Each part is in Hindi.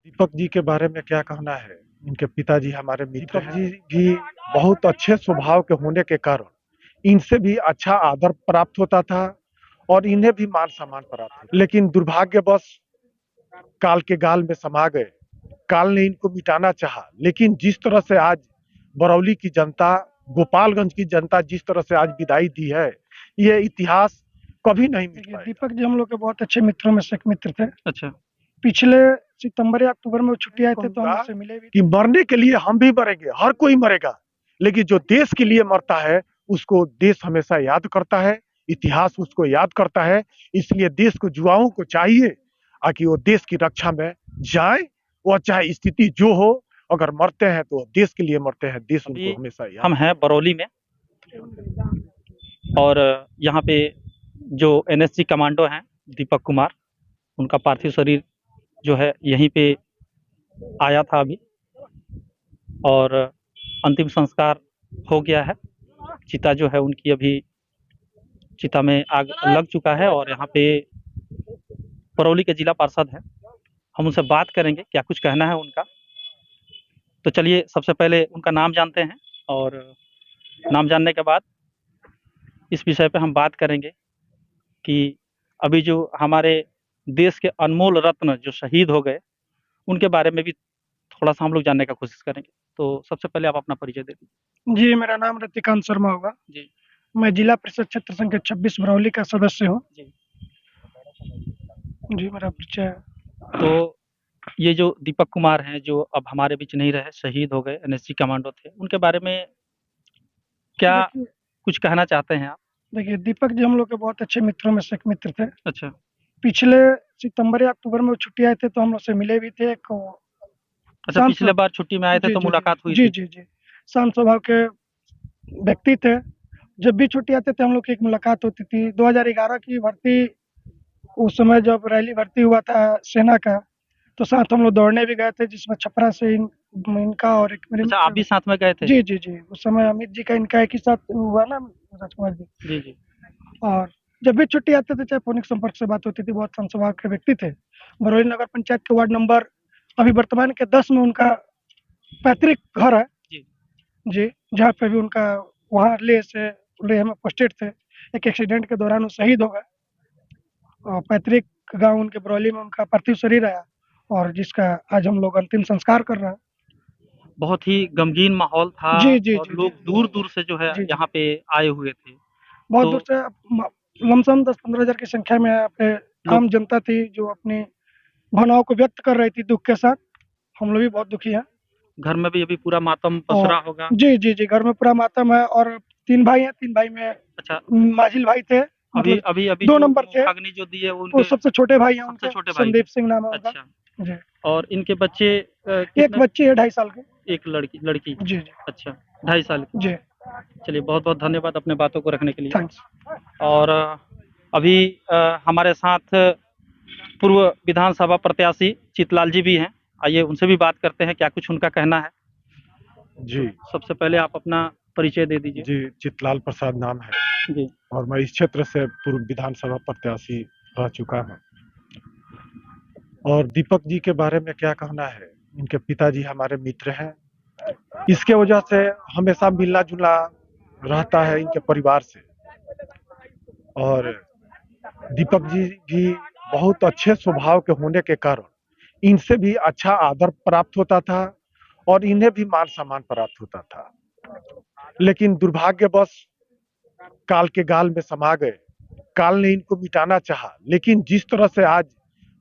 दीपक जी के बारे में क्या कहना है? इनके पिताजी हमारे मित्र हैं। दीपक जी भी बहुत अच्छे स्वभाव के होने के कारण इनसे भी अच्छा आदर प्राप्त होता था और इन्हें भी मान सम्मान प्राप्त होता। लेकिन दुर्भाग्यवश काल के गाल में समा गए। काल ने इनको मिटाना चाहा, लेकिन जिस तरह से आज बरौली की जनता, गोपालगंज की जनता जिस तरह से आज विदाई दी है, ये इतिहास कभी नहीं मिट पाएगा। दीपक जी हम लोग के बहुत अच्छे मित्रों में से एक मित्र थे। अच्छा। पिछले सितंबर या अक्टूबर में वो छुट्टी आए थे तो हम उससे मिले भी कि मरने के लिए हम भी मरेंगे, हर कोई मरेगा, लेकिन जो देश के लिए मरता है उसको देश हमेशा याद करता है, इतिहास उसको याद करता है। इसलिए देश को, युवाओं को चाहिए कि वो देश की रक्षा में जाए, वो चाहे स्थिति जो हो, अगर मरते हैं तो देश के लिए मरते हैं, देश अभी उनको हमेशा याद। हम हैं बरौली में और यहाँ पे जो एनएसजी कमांडो हैं दीपक कुमार, उनका पार्थिव शरीर जो है यहीं पे आया था अभी और अंतिम संस्कार हो गया है। चिता जो है उनकी अभी चिता में आग लग चुका है और यहाँ पे बरौली के जिला पार्षद हैं, हम उनसे बात करेंगे क्या कुछ कहना है उनका। तो चलिए सबसे पहले उनका नाम जानते हैं और नाम जानने के बाद इस विषय पे हम बात करेंगे कि अभी जो हमारे देश के अनमोल रत्न जो शहीद हो गए उनके बारे में भी थोड़ा सा हम लोग जानने का कोशिश करेंगे। तो सबसे पहले आप अपना परिचय दे दीजिए। जी, मेरा नाम रतिकांत शर्मा होगा। जी। मैं जिला परिषद क्षेत्र संख्या 26 बरौली का सदस्य हूँ। जी। जी, मेरा परिचय है। तो ये जो दीपक कुमार हैं जो अब हमारे बीच नहीं रहे, शहीद हो गए, एनएसजी कमांडो थे, उनके बारे में क्या कुछ कहना चाहते हैं आप? देखिए, दीपक जी हम लोग के बहुत अच्छे मित्रों में से एक मित्र थे। अच्छा। पिछले सितंबर या अक्टूबर में वो छुट्टी आए थे तो हम लोग से मिले भी थे। अच्छा, पिछले बार छुट्टी में आए थे तो मुलाकात हुई जी थी। जी जी, शांत स्वभाव के व्यक्ति थे। जब भी छुट्टी आते थे हम लोग की एक मुलाकात होती थी। 2011 की भर्ती, उस समय जब रैली भर्ती हुआ था सेना का, तो साथ हम लोग दौड़ने भी गए थे, जिसमें छपरा से इनका और एक मेरे अच्छा, आप भी साथ में गए थे? जी जी जी, उस समय अमित जी का इनका एक ही साथ हुआ ना, राजकुमार जी। जी जी। और जब भी छुट्टी आते थे चाहे फोनिक संपर्क से बात होती थी। बहुत शांत स्वभाव के व्यक्ति थे। बरौली नगर पंचायत के वार्ड नंबर अभी वर्तमान के 10 में उनका पैतृक घर है जी, जहाँ पे भी उनका वहाँ लेह में पोस्टेड थे। एक एक्सीडेंट के दौरान वो शहीद हो गए और पैतृक गांव उनके बरौली में उनका पार्थिव शरीर आया और जिसका आज हम लोग अंतिम संस्कार कर रहे हैं। बहुत ही गमगीन माहौल था। जी जी और जी, लोग दूर दूर से जो है जी, जी। यहाँ पे आए हुए थे। बहुत तो दूर से लमसम 10-15 हजार की संख्या में यहाँ पे आम जनता थी जो अपनी भावनाओं को व्यक्त कर रही थी दुख के साथ। हम लोग भी बहुत दुखी हैं। घर में भी अभी पूरा मातम पसरा होगा। जी जी जी, घर में पूरा मातम है और 3 भाई हैं। 3 भाई में अच्छा, माजिल भाई थे, अभी मतलब अभी अभी 2 जो नंबर थे। अग्नि जो दिए वो वो उनके सबसे छोटे भाई हैं सबसे उनके, छोटे भाई संदीप हैं। सिंह नाम है उनका। अच्छा। जी। और इनके बच्चे एक कितने? बच्ची है 2.5 साल की। एक लड़की। जी जी अच्छा, 2.5 साल की। जी, चलिए, बहुत बहुत धन्यवाद अपने बातों को रखने के लिए। थैंक्स। और अभी हमारे साथ पूर्व विधानसभा प्रत्याशी चितलाल जी भी हैं। आइए उनसे भी बात करते हैं क्या कुछ उनका कहना है। जी सबसे पहले आप अपना परिचय दे दीजिए। जी, चितलाल प्रसाद नाम है जी। और मैं इस क्षेत्र से पूर्व विधानसभा प्रत्याशी रह चुका हूँ। और दीपक जी के बारे में क्या कहना है? इनके पिताजी हमारे मित्र हैं। इसके वजह से हमेशा मिलना जुलना रहता है इनके परिवार से। और दीपक जी भी बहुत अच्छे स्वभाव के होने के कारण इनसे भी अच्छा आदर प्राप्त होता था और इन्हें भी मान सम्मान प्राप्त होता था। लेकिन दुर्भाग्यवश काल के गाल में समा गए। काल ने इनको मिटाना चाहा, लेकिन जिस तरह से आज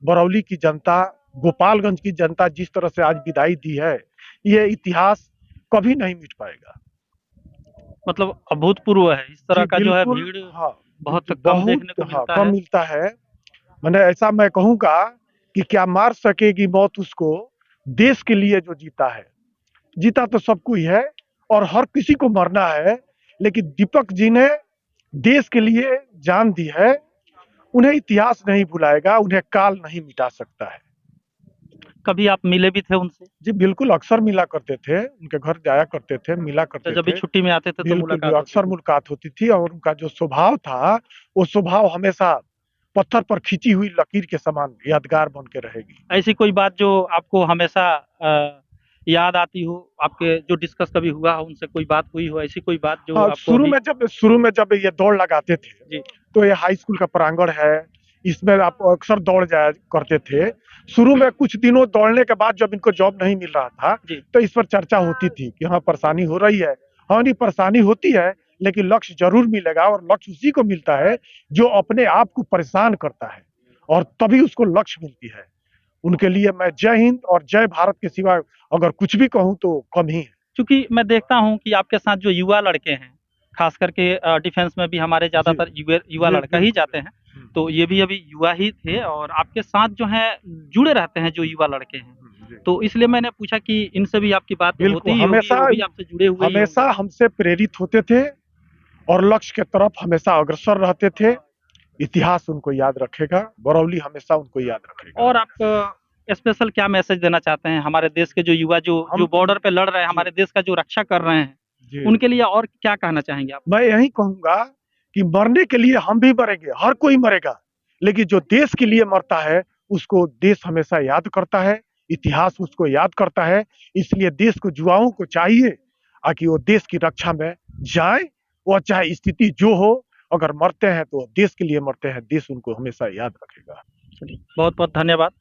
बरौली की जनता, गोपालगंज की जनता जिस तरह से आज विदाई दी है, ये इतिहास कभी नहीं मिट पाएगा। मतलब अभूतपूर्व है इस तरह का जो है बिल्कुल, भीड़। हाँ, बहुत कम देखने को मिलता कम है। मिलता है। मैंने ऐसा मैं कहूँगा कि क्या मार सकेगी मौत उसको, देश के लिए जो जीता है। जीता तो सब कोई है और हर किसी को मरना है, लेकिन दीपक जी ने देश के लिए जान दी है। उन्हें इतिहास नहीं भुलाएगा, उन्हें काल नहीं मिटा सकता है। कभी आप मिले भी थे उनसे? जी बिल्कुल, अक्सर मिला करते थे, उनके घर जाया करते थे, मिला तो करते जब भी थे। छुट्टी में आते थे तो बिल्कुल, मुलाकात होती अक्सर थी। मुलाकात होती थी और उनका जो स्वभाव था, वो स्वभाव हमेशा पत्थर पर खींची हुई लकीर के समान यादगार बन के रहेगी। ऐसी कोई बात जो आपको हमेशा याद आती हो, आपके जो डिस्कस कभी हुआ हो, उनसे कोई बात हुई हो, ऐसी कोई बात जो हाँ, आपको अभी शुरू में जब ये दौड़ लगाते थे, जी, तो ये हाई स्कूल का प्रांगण है, इसमें आप अक्सर दौड़ जाया करते थे। शुरू में कुछ दिनों दौड़ने के बाद जब इनको जॉब नहीं मिल रहा था, जी, तो इस पर चर्चा होती थी कि हाँ, परेशानी हो रही है। हाँ, नहीं परेशानी होती है, लेकिन लक्ष्य जरूर मिलेगा, और लक्ष्य उसी को मिलता है जो अपने आप को परेशान करता है, और तभी उसको लक्ष्य मिलती है। उनके लिए मैं जय हिंद और जय भारत के सिवा अगर कुछ भी कहूँ तो कम ही है। क्योंकि मैं देखता हूँ कि आपके साथ जो युवा लड़के हैं, खास करके डिफेंस में भी हमारे ज़्यादातर युवा जी, लड़का ही जाते हैं, तो ये भी अभी युवा ही थे और आपके साथ जो है जुड़े रहते हैं जो युवा लड़के हैं। तो इसलिए मैंने पूछा कि इनसे भी आपकी बात होती बिल्कुल, ही होगी, वो भी आपसे जुड़े हुए ही हमेशा होंगे। हमसे प्रेरित होते थे और लक्ष्य के तरफ हमेशा अग्रसर रहते थे। इतिहास उनको याद रखेगा, बरौली हमेशा उनको याद रखेगा। और आप स्पेशल क्या मैसेज देना चाहते हैं हमारे देश के जो युवा जो हम जो बॉर्डर पे लड़ रहे हैं, जी, हमारे देश का जो रक्षा कर रहे हैं, जी, उनके लिए और क्या कहना चाहेंगे आप? मैं यही कहूंगा कि मरने के लिए हम भी मरेंगे, हर कोई मरेगा, लेकिन जो देश के लिए मरता है उसको देश हमेशा याद करता है, इतिहास उसको याद करता है। इसलिए देश को युवाओं को चाहिए कि वो देश की रक्षा में जाए, वो चाहे स्थिति जो हो, अगर मरते हैं तो देश के लिए मरते हैं, देश उनको हमेशा याद रखेगा। चलिए, बहुत बहुत धन्यवाद।